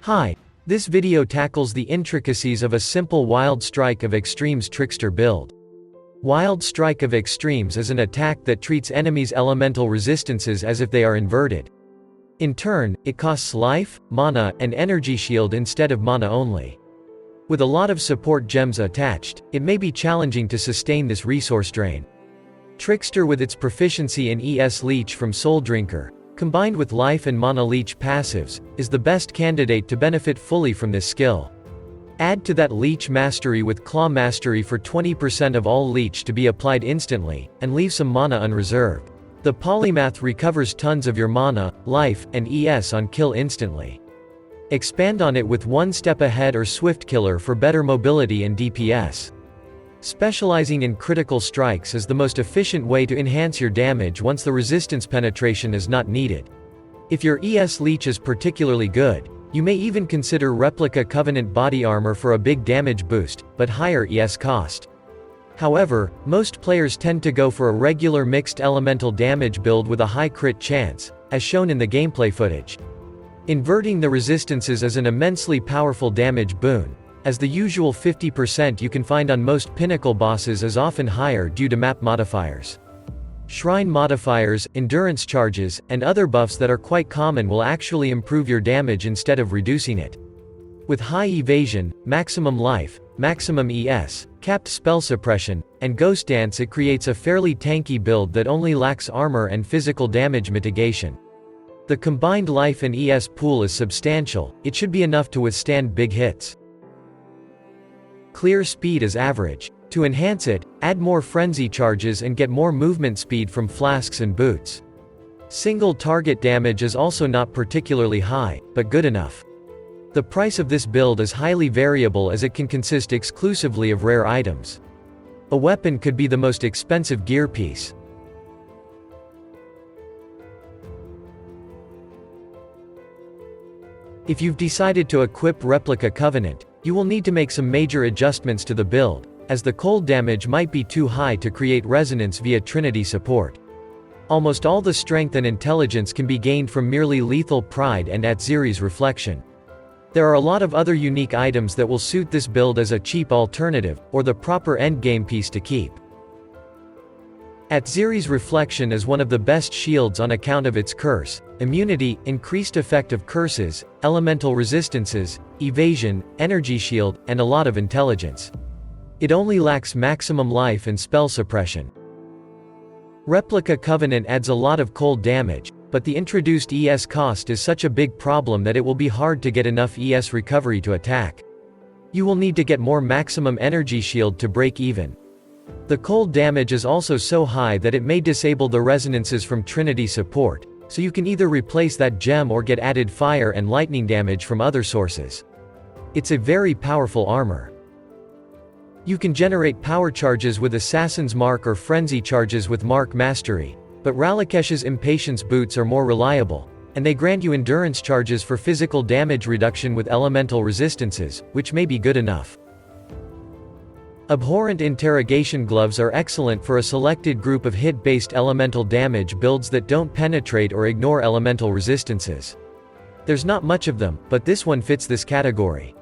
Hi, this video tackles the intricacies of a simple Wild Strike of Extremes trickster build. Wild Strike of Extremes is an attack that treats enemies' elemental resistances as if they are inverted. In turn, it costs life, mana, and energy shield instead of mana only. With a lot of support gems attached, it may be challenging to sustain this resource drain. Trickster, with its proficiency in ES Leech from Soul Drinker, combined with life and mana leech passives, is the best candidate to benefit fully from this skill. Add to that Leech Mastery with Claw Mastery for 20% of all leech to be applied instantly, and leave some mana unreserved. The Polymath recovers tons of your mana, life, and ES on kill instantly. Expand on it with One Step Ahead or Swift Killer for better mobility and DPS. Specializing in critical strikes is the most efficient way to enhance your damage once the resistance penetration is not needed. If your ES Leech is particularly good, you may even consider Replica Covenant Body Armor for a big damage boost, but higher ES cost. However, most players tend to go for a regular mixed elemental damage build with a high crit chance, as shown in the gameplay footage. Inverting the resistances is an immensely powerful damage boon, as the usual 50% you can find on most pinnacle bosses is often higher due to map modifiers. Shrine modifiers, endurance charges, and other buffs that are quite common will actually improve your damage instead of reducing it. With high evasion, maximum life, maximum ES, capped spell suppression, and ghost dance, it creates a fairly tanky build that only lacks armor and physical damage mitigation. The combined life and ES pool is substantial, it should be enough to withstand big hits. Clear speed is average. To enhance it, add more frenzy charges and get more movement speed from flasks and boots. Single target damage is also not particularly high, but good enough. The price of this build is highly variable as it can consist exclusively of rare items. A weapon could be the most expensive gear piece. If you've decided to equip Replica Covenant, you will need to make some major adjustments to the build, as the cold damage might be too high to create resonance via Trinity support. Almost all the strength and intelligence can be gained from merely lethal pride and Atziri's reflection. There are a lot of other unique items that will suit this build as a cheap alternative, or the proper endgame piece to keep. Atziri's reflection is one of the best shields on account of its curse, immunity, increased effect of curses, elemental resistances, evasion, energy shield, and a lot of intelligence. It only lacks maximum life and spell suppression. Replica Covenant adds a lot of cold damage, but the introduced ES cost is such a big problem that it will be hard to get enough ES recovery to attack. You will need to get more maximum energy shield to break even. The cold damage is also so high that it may disable the resonances from Trinity support, so you can either replace that gem or get added fire and lightning damage from other sources. It's a very powerful armor. You can generate power charges with Assassin's Mark or frenzy charges with Mark Mastery, but Ralakesh's Impatience boots are more reliable, and they grant you endurance charges for physical damage reduction with elemental resistances, which may be good enough. Abhorrent Interrogation Gloves are excellent for a selected group of hit-based elemental damage builds that don't penetrate or ignore elemental resistances. There's not much of them, but this one fits this category.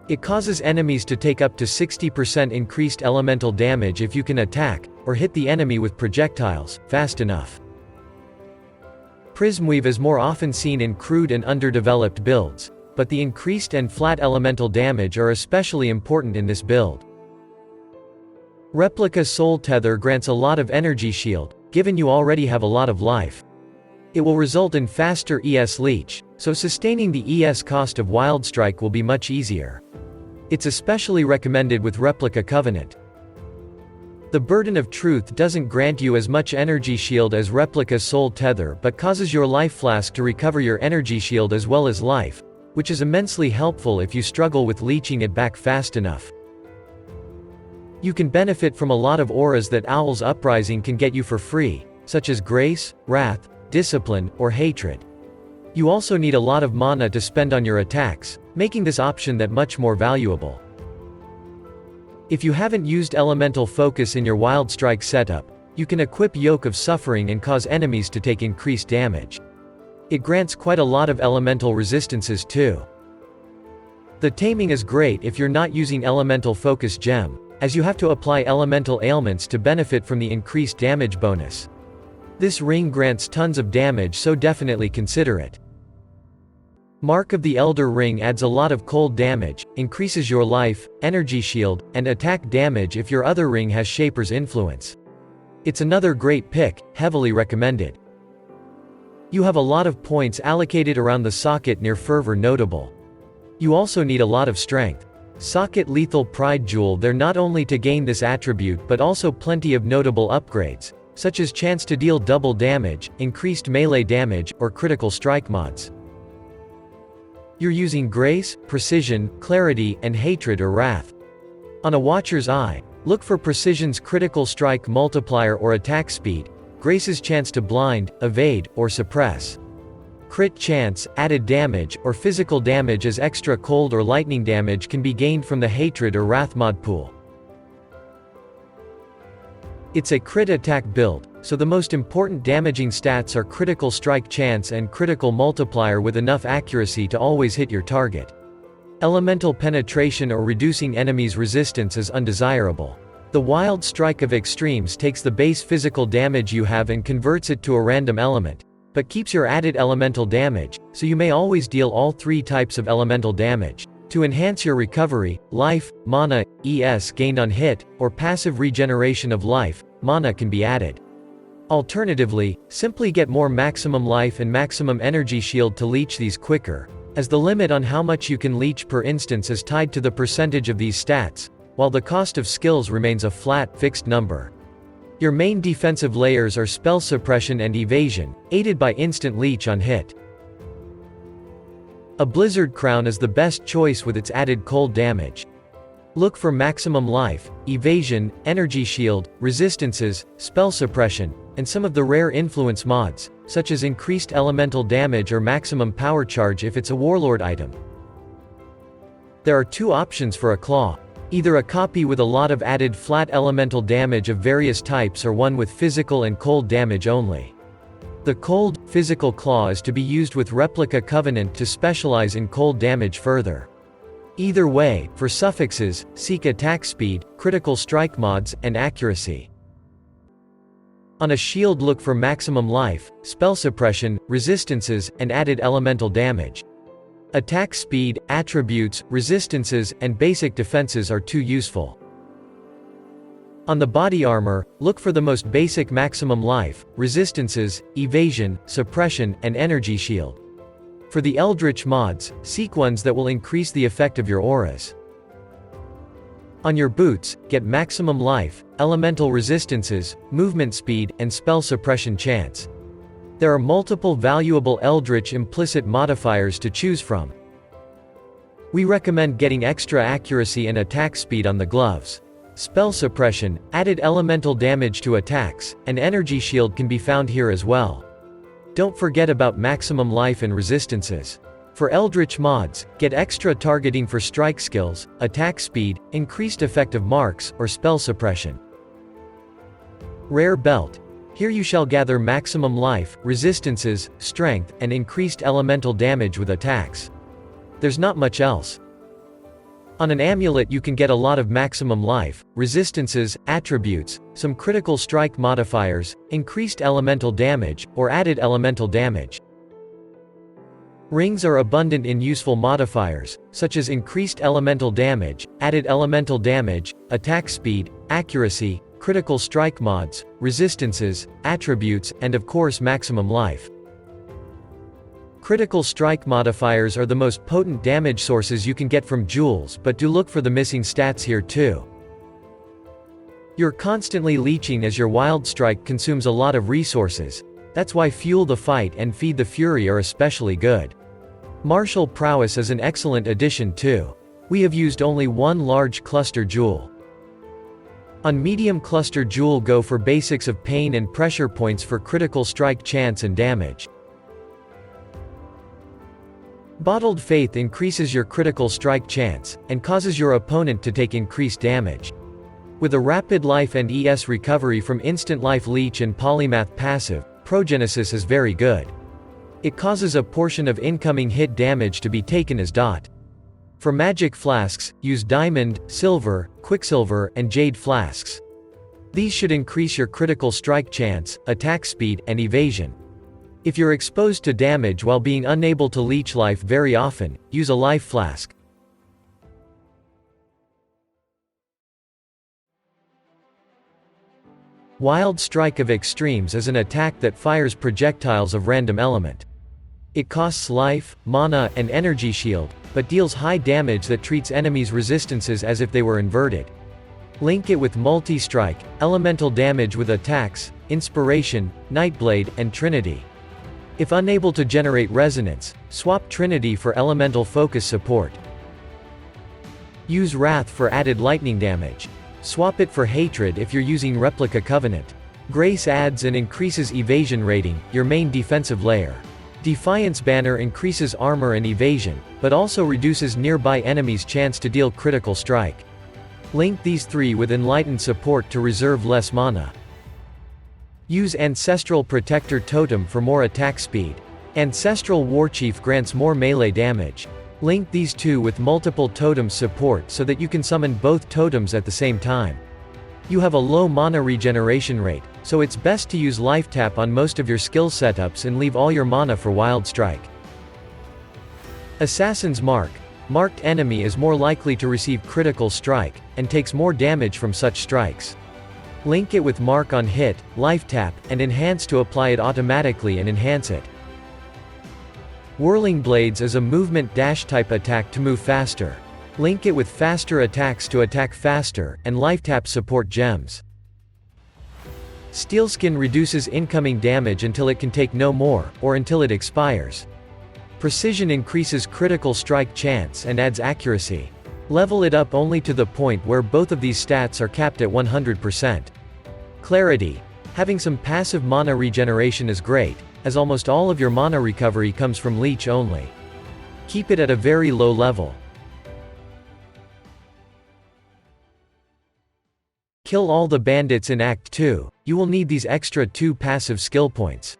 It causes enemies to take up to 60% increased elemental damage if you can attack, or hit the enemy with projectiles, fast enough. Prismweave is more often seen in crude and underdeveloped builds, but the increased and flat elemental damage are especially important in this build. Replica Soul Tether grants a lot of energy shield, given you already have a lot of life. It will result in faster ES Leech, so sustaining the ES cost of Wild Strike will be much easier. It's especially recommended with Replica Covenant. The Burden of Truth doesn't grant you as much energy shield as Replica Soul Tether but causes your life flask to recover your energy shield as well as life, which is immensely helpful if you struggle with leeching it back fast enough. You can benefit from a lot of auras that Owl's Uprising can get you for free, such as Grace, Wrath, Discipline, or Hatred. You also need a lot of mana to spend on your attacks, making this option that much more valuable. If you haven't used Elemental Focus in your Wild Strike setup, you can equip Yoke of Suffering and cause enemies to take increased damage. It grants quite a lot of elemental resistances too. The taming is great if you're not using Elemental Focus Gem, as you have to apply elemental ailments to benefit from the increased damage bonus. This ring grants tons of damage, so definitely consider it. Mark of the Elder Ring adds a lot of cold damage, increases your life, energy shield, and attack damage if your other ring has Shaper's influence. It's another great pick, heavily recommended. You have a lot of points allocated around the socket near Fervor notable. You also need a lot of strength. Socket Lethal Pride Jewel there not only to gain this attribute but also plenty of notable upgrades, such as chance to deal double damage, increased melee damage, or critical strike mods. You're using Grace, Precision, Clarity, and Hatred or Wrath. On a Watcher's Eye, look for Precision's critical strike multiplier or attack speed, Grace's chance to blind, evade, or suppress. Crit chance, added damage, or physical damage as extra cold or lightning damage can be gained from the Hatred or Wrath mod pool. It's a crit attack build, so the most important damaging stats are critical strike chance and critical multiplier with enough accuracy to always hit your target. Elemental penetration or reducing enemies' resistance is undesirable. The Wild Strike of Extremes takes the base physical damage you have and converts it to a random element, but keeps your added elemental damage, so you may always deal all 3 types of elemental damage. To enhance your recovery, life, mana, ES gained on hit, or passive regeneration of life, mana can be added. Alternatively, simply get more maximum life and maximum energy shield to leech these quicker, as the limit on how much you can leech per instance is tied to the percentage of these stats, while the cost of skills remains a flat, fixed number. Your main defensive layers are Spell Suppression and Evasion, aided by instant leech on hit. A Blizzard Crown is the best choice with its added cold damage. Look for maximum life, evasion, energy shield, resistances, spell suppression, and some of the rare influence mods, such as increased elemental damage or maximum power charge if it's a warlord item. There are 2 options for a claw. Either a copy with a lot of added flat elemental damage of various types or one with physical and cold damage only. The cold, physical claw is to be used with Replica Covenant to specialize in cold damage further. Either way, for suffixes, seek attack speed, critical strike mods, and accuracy. On a shield look for maximum life, spell suppression, resistances, and added elemental damage. Attack speed, attributes, resistances, and basic defenses are too useful. On the body armor, look for the most basic maximum life, resistances, evasion, suppression, and energy shield. For the Eldritch mods, seek ones that will increase the effect of your auras. On your boots, get maximum life, elemental resistances, movement speed, and spell suppression chance. There are multiple valuable Eldritch implicit modifiers to choose from. We recommend getting extra accuracy and attack speed on the gloves. Spell suppression, added elemental damage to attacks, and energy shield can be found here as well. Don't forget about maximum life and resistances. For Eldritch mods, get extra targeting for strike skills, attack speed, increased effect of marks, or spell suppression. Rare Belt. Here you shall gather maximum life, resistances, strength, and increased elemental damage with attacks. There's not much else. On an amulet you can get a lot of maximum life, resistances, attributes, some critical strike modifiers, increased elemental damage, or added elemental damage. Rings are abundant in useful modifiers, such as increased elemental damage, added elemental damage, attack speed, accuracy, critical strike mods, resistances, attributes, and of course maximum life. Critical strike modifiers are the most potent damage sources you can get from jewels, but do look for the missing stats here too. You're constantly leeching as your Wild Strike consumes a lot of resources. That's why Fuel the Fight and Feed the Fury are especially good. Martial Prowess is an excellent addition too. We have used only one large cluster jewel. On medium cluster jewel go for basics of pain and pressure points for critical strike chance and damage. Bottled Faith increases your critical strike chance, and causes your opponent to take increased damage. With a rapid life and ES recovery from instant life leech and polymath passive, Progenesis is very good. It causes a portion of incoming hit damage to be taken as dot. For magic flasks, use diamond, silver, quicksilver, and jade flasks. These should increase your critical strike chance, attack speed, and evasion. If you're exposed to damage while being unable to leech life very often, use a life flask. Wild Strike of Extremes is an attack that fires projectiles of random element. It costs life, mana, and energy shield, but deals high damage that treats enemies' resistances as if they were inverted. Link it with multi-strike, elemental damage with attacks, Inspiration, Nightblade, and Trinity. If unable to generate resonance, swap Trinity for elemental focus support. Use Wrath for added lightning damage. Swap it for Hatred if you're using Replica Covenant. Grace adds and increases evasion rating, your main defensive layer. Defiance Banner increases armor and evasion, but also reduces nearby enemies' chance to deal critical strike. Link these three with Enlightened support to reserve less mana. Use Ancestral Protector Totem for more attack speed. Ancestral Warchief grants more melee damage. Link these two with multiple totems support so that you can summon both totems at the same time. You have a low mana regeneration rate, so it's best to use Life Tap on most of your skill setups and leave all your mana for Wild Strike. Assassin's Mark. Marked enemy is more likely to receive critical strike, and takes more damage from such strikes. Link it with Mark on hit, Life Tap, and Enhance to apply it automatically and enhance it. Whirling Blades is a movement dash type attack to move faster. Link it with faster attacks to attack faster, and Life Tap support gems. Steelskin reduces incoming damage until it can take no more, or until it expires. Precision increases critical strike chance and adds accuracy. Level it up only to the point where both of these stats are capped at 100%. Clarity. Having some passive mana regeneration is great, as almost all of your mana recovery comes from leech only. Keep it at a very low level. Kill all the bandits in Act 2, you will need these extra 2 passive skill points.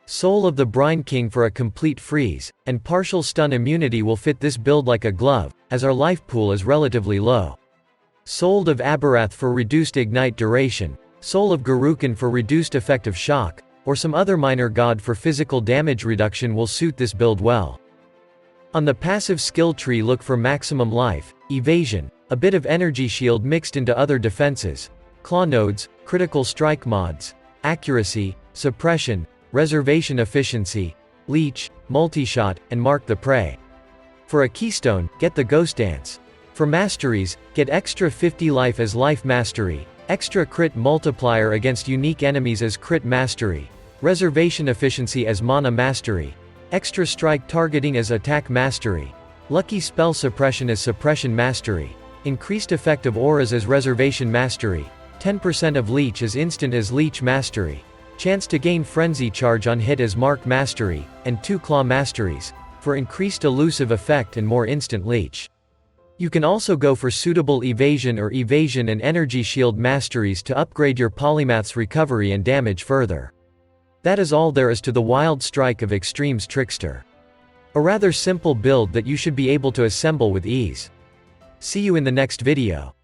Soul of the Brine King for a complete freeze, and partial stun immunity will fit this build like a glove, as our life pool is relatively low. Soul of Abarath for reduced ignite duration, Soul of Garukin for reduced effective shock, or some other minor god for physical damage reduction will suit this build well. On the passive skill tree look for maximum life, evasion, a bit of energy shield mixed into other defenses, claw nodes, critical strike mods, accuracy, suppression, reservation efficiency, leech, multi-shot, and mark the prey. For a keystone, get the Ghost Dance. For masteries, get extra 50 life as life mastery, extra crit multiplier against unique enemies as crit mastery, reservation efficiency as mana mastery, extra strike targeting as attack mastery, lucky spell suppression as suppression mastery, increased effect of auras as reservation mastery, 10% of leech as instant as leech mastery, chance to gain frenzy charge on hit as mark mastery, and 2 claw masteries, for increased elusive effect and more instant leech. You can also go for suitable evasion or evasion and energy shield masteries to upgrade your polymath's recovery and damage further. That is all there is to the Wild Strike of Extremes Trickster. A rather simple build that you should be able to assemble with ease. See you in the next video.